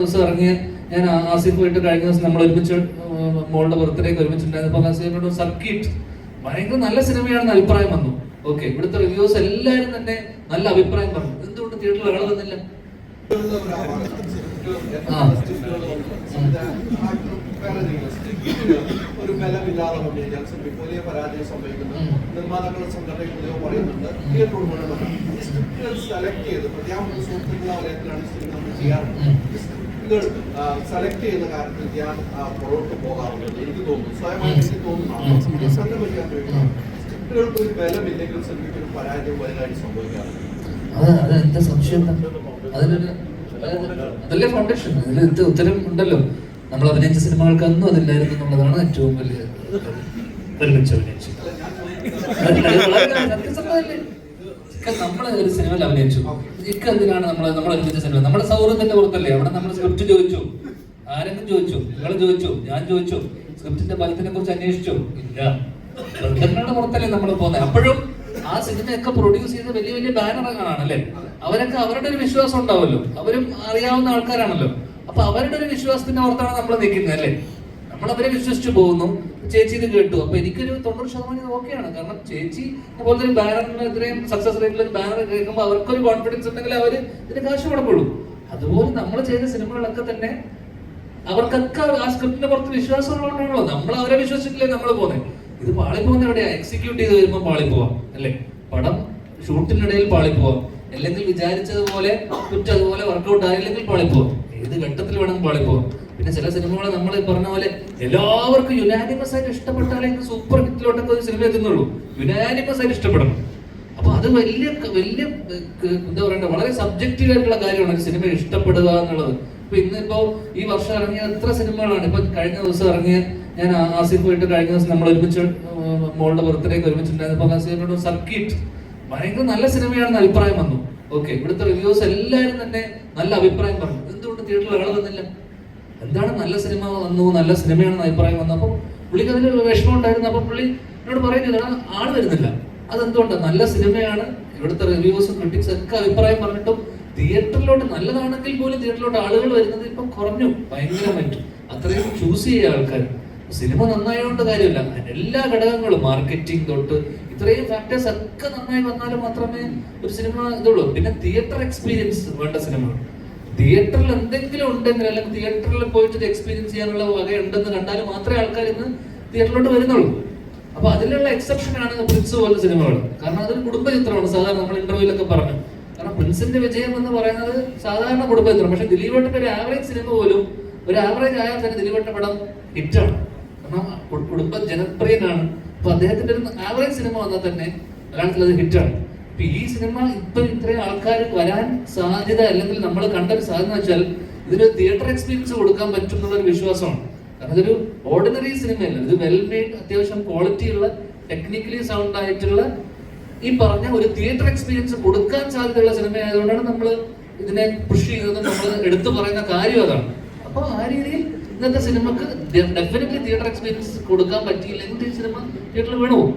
ദിവസം ഇറങ്ങിയ ഞാൻ ആസിഫായിട്ട് കഴിഞ്ഞ ദിവസം നമ്മൾ ഒരുമിച്ച് മോളുടെ ബർത്ത്ഡേക്ക് ഒരുമിച്ചുണ്ടായിരുന്നപ്പോൾ ആസിഫിനോട് സർക്കിട്ട് ഭയങ്കര നല്ല സിനിമയാണെന്ന് അഭിപ്രായം വന്നു. ഓക്കെ, ഇവിടുത്തെ റിവ്യൂസ് എല്ലാവരും തന്നെ നല്ല അഭിപ്രായം പറഞ്ഞു. എന്തുകൊണ്ട് തിയേറ്ററിൽ ആൾ വന്നില്ല? ഒരു ബലമില്ലാതെ കഴിഞ്ഞാൽ വലിയ പരാജയം സംഭവിക്കുന്നു. നിർമ്മാതാക്കളുടെ സംഘടനകൾ പറയുന്നുണ്ട് തിയേറ്റർ സ്ക്രിപ്റ്റുകൾ സെലക്ട് ചെയ്ത് പ്രത്യേക സുഹൃത്തുക്കളുടെ വലയത്തിലാണ് സിനിമ നമ്മൾ ചെയ്യാറുണ്ട്. സെലക്ട് ചെയ്യുന്ന കാര്യത്തിൽ ഞാൻ പുറകോട്ട് പോകാറുണ്ട്. എനിക്ക് തോന്നുന്നു, സ്വയമായിട്ട് എനിക്ക് തോന്നുന്നതാണ്. സ്ക്രിപ്റ്റുകൾക്ക് ഒരു ബലമില്ലെങ്കിൽ സിനിമയ്ക്ക് ഒരു പരാജയം വലുതായിട്ട് സംഭവിക്കാറുണ്ട്. അതെന്താ സംശയം? അതല്ലേ ഫൗണ്ടേഷൻ. ഇതിൽ ഉത്തരം ഉണ്ടല്ലോ. നമ്മൾ അഭിനയിച്ച സിനിമകൾക്കൊന്നും അതില്ലായിരുന്നു എന്നുള്ളതാണ് ഏറ്റവും വലിയ നമ്മൾ ഒരു സിനിമയിൽ അഭിനയിച്ചു. എന്തിനാണ് നമ്മൾ അഭിനയിച്ച സിനിമ? നമ്മുടെ സൗഹൃദത്തിന്റെ പുറത്തല്ലേ? അവിടെ നമ്മൾ സ്ക്രിപ്റ്റ് ചോദിച്ചു, ആരെങ്കിലും ചോദിച്ചു, നിങ്ങൾ ചോദിച്ചു, ഞാൻ ചോദിച്ചു, സ്ക്രിപ്റ്റിന്റെ ഫലത്തിനെ കുറിച്ച് അന്വേഷിച്ചു? ഇല്ല. ബന്ധങ്ങളുടെ പുറത്തല്ലേ നമ്മൾ പോകുന്നത്. അപ്പോഴും ആ സിനിമയൊക്കെ പ്രൊഡ്യൂസ് ചെയ്ത വലിയ വലിയ ബാനറുകളാണ് അല്ലേ? അവരൊക്കെ അവരുടെ ഒരു വിശ്വാസം ഉണ്ടാവല്ലോ, അവരും അറിയാവുന്ന ആൾക്കാരാണല്ലോ. അപ്പൊ അവരുടെ ഒരു വിശ്വാസത്തിന്റെ പുറത്താണ് നമ്മൾ നിൽക്കുന്നത് അല്ലേ? നമ്മൾ അവരെ വിശ്വസിച്ചു പോകുന്നു. ചേച്ചി ഇത് കേട്ടു, അപ്പൊ എനിക്കൊരു 90% ഓക്കെയാണ്. കാരണം ചേച്ചി അതുപോലത്തെ ഒരു ബാനറിന് ഇത്രയും സക്സസ് റേറ്റിൽ ഒരു ബാനർ കേൾക്കുമ്പോൾ അവർക്കൊരു കോൺഫിഡൻസ് ഉണ്ടെങ്കിൽ അവര് ഇതിന് കാശ് കൊടുക്കുള്ളൂ. അതുപോലെ നമ്മൾ ചെയ്ത സിനിമകളൊക്കെ തന്നെ അവർക്കൊക്കെ ആ സ്ക്രിപ്റ്റിന്റെ പുറത്ത് വിശ്വാസം ഉള്ളതുകൊണ്ടാണല്ലോ നമ്മൾ അവരെ വിശ്വസിച്ചിട്ടില്ലേ നമ്മൾ പോകുന്നത്. ഇത് പാളിപ്പോകുന്ന എവിടെയാ? എക്സിക്യൂട്ട് ചെയ്ത് വരുമ്പോൾ പാളിപ്പോവാം അല്ലേ? പടം ഷൂട്ടിനിടയിൽ പാളിപ്പോവാം, അല്ലെങ്കിൽ വിചാരിച്ചതുപോലെ കുറ്റം അതുപോലെ വർക്കൗട്ട് ആയില്ലെങ്കിൽ പാളിപ്പോവാം. ഏത് ഘട്ടത്തിൽ വേണമെങ്കിൽ പാളിപ്പോവാം. പിന്നെ ചില സിനിമകൾ നമ്മൾ പറഞ്ഞ പോലെ എല്ലാവർക്കും യുനാനിമസ് ആയിട്ട് ഇഷ്ടപ്പെട്ടാലേ സൂപ്പർ ഹിറ്റിലോട്ടൊക്കെ ഒരു സിനിമ എത്തുന്നുള്ളൂ. യുനാനിമസ് ആയിട്ട് ഇഷ്ടപ്പെടണം. അപ്പൊ അത് വലിയ വലിയ എന്താ പറയണ്ട, വളരെ സബ്ജക്റ്റീവ് ആയിട്ടുള്ള കാര്യമാണ് ഒരു സിനിമ ഇഷ്ടപ്പെടുക എന്നുള്ളത്. ഇപ്പൊ ഇന്നിപ്പോ ഈ വർഷം ഇറങ്ങിയ എത്ര സിനിമകളാണ്. ഇപ്പൊ കഴിഞ്ഞ ദിവസം ഇറങ്ങിയ ഞാൻ ആസിഫായിട്ട് കഴിഞ്ഞ ദിവസം നമ്മൾ ഒരുമിച്ച് മോളുടെ ബർത്ത്ഡേക്ക് ഒരുമിച്ചുണ്ടായിരുന്നപ്പോൾ ആസിഫിനോട് സർക്കിട്ട് ഭയങ്കര നല്ല സിനിമയാണെന്ന് അഭിപ്രായം വന്നു. ഓക്കെ, ഇവിടുത്തെ റിവ്യൂസ് എല്ലാവരും തന്നെ നല്ല അഭിപ്രായം പറഞ്ഞു. എന്തുകൊണ്ട് തിയേറ്ററിൽ ആൾ വന്നില്ല? എന്താണ് നല്ല സിനിമ വന്നു, നല്ല സിനിമയാണെന്ന് അഭിപ്രായം വന്നപ്പോൾ പുള്ളിക്ക് അതിൽ വിഷമം ഉണ്ടായിരുന്നു. അപ്പൊ പുള്ളി എന്നോട് പറയുന്നതാണ് ആള് വരുന്നില്ല. അതെന്തുകൊണ്ടാണ്? നല്ല സിനിമയാണ്, ഇവിടുത്തെ റിവ്യൂസും ക്രിറ്റിക്സ് ഒക്കെ അഭിപ്രായം പറഞ്ഞിട്ടും തിയേറ്ററിലോട്ട് നല്ലതാണെങ്കിൽ പോലും തിയേറ്ററിലോട്ട് ആളുകൾ വരുന്നത് ഇപ്പം കുറഞ്ഞു ഭയങ്കരമായിട്ട്. അത്രയും ചൂസ് ചെയ്യുക ആൾക്കാർ. സിനിമ നന്നായതുകൊണ്ട് കാര്യമില്ല, എല്ലാ ഘടകങ്ങളും മാർക്കറ്റിംഗ് തൊട്ട് ഇത്രയും ഫാക്ടേഴ്സ് ഒക്കെ നന്നായി വന്നാലും മാത്രമേ ഒരു സിനിമ ഇതുള്ളൂ. പിന്നെ തിയേറ്റർ എക്സ്പീരിയൻസ് വേണ്ട സിനിമകൾ. തിയേറ്ററിൽ എന്തെങ്കിലും ഉണ്ടെങ്കിൽ അല്ലെങ്കിൽ തിയേറ്ററിൽ പോയിട്ട് ഇത് എക്സ്പീരിയൻസ് ചെയ്യാനുള്ള വകയുണ്ടെന്ന് കണ്ടാൽ മാത്രമേ ആൾക്കാർ ഇന്ന് തിയേറ്ററിലോട്ട് വരുന്നുള്ളൂ. അപ്പൊ അതിലുള്ള എക്സെപ്ഷൻ ആണ് പ്രിൻസ് പോലുള്ള സിനിമകൾ. കാരണം അതൊരു കുടുംബ ചിത്രമാണ്. സാധാരണ നമ്മൾ ഇന്റർവ്യൂലൊക്കെ പറഞ്ഞു, കാരണം പ്രിൻസിന്റെ വിജയം എന്ന് പറയുന്നത് സാധാരണ കുടുംബ ചിത്രം. പക്ഷെ ദിലീപേട്ടന്റെ ഒരു ആവറേജ് സിനിമ പോലും ഒരു ആവറേജ് ആയാൽ തന്നെ ദിലീപേട്ടന്റെ പടം ഹിറ്റാണ്. കാരണം കുടുംബ ജനപ്രിയനാണ്. അപ്പൊ അദ്ദേഹത്തിന്റെ ഒരു ആവറേജ് സിനിമ വന്നാൽ തന്നെ മലയാളത്തിൽ അത് ഹിറ്റാണ്. അപ്പൊ ഈ സിനിമ ഇപ്പൊ ഇത്രയും ആൾക്കാർ വരാൻ സാധ്യത, അല്ലെങ്കിൽ നമ്മൾ കണ്ടൊരു സാധ്യത വെച്ചാൽ ഇതിന് തിയേറ്റർ എക്സ്പീരിയൻസ് കൊടുക്കാൻ പറ്റും എന്നുള്ളൊരു വിശ്വാസമാണ്. കാരണം ഇതൊരു ഓർഡിനറി സിനിമയല്ല, ഇത് വെൽ മെയ്ഡ്, അത്യാവശ്യം ക്വാളിറ്റി ഉള്ള, ടെക്നിക്കലി സൗണ്ട് ആയിട്ടുള്ള ഈ പറഞ്ഞ ഒരു തിയേറ്റർ എക്സ്പീരിയൻസ് കൊടുക്കാൻ സാധ്യതയുള്ള സിനിമ ആയതുകൊണ്ടാണ് നമ്മൾ ഇതിനെ പുഷ് ചെയ്തതും നമ്മൾ എടുത്തു പറയുന്ന കാര്യം അതാണ്. അപ്പൊ ആ രീതിയിൽ ഇന്നത്തെ സിനിമക്ക് ഡെഫിനറ്റ്ലി തിയേറ്റർ എക്സ്പീരിയൻസ് കൊടുക്കാൻ പറ്റിയില്ലെങ്കിൽ ഈ സിനിമ തിയേറ്ററിൽ വീണു പോകും.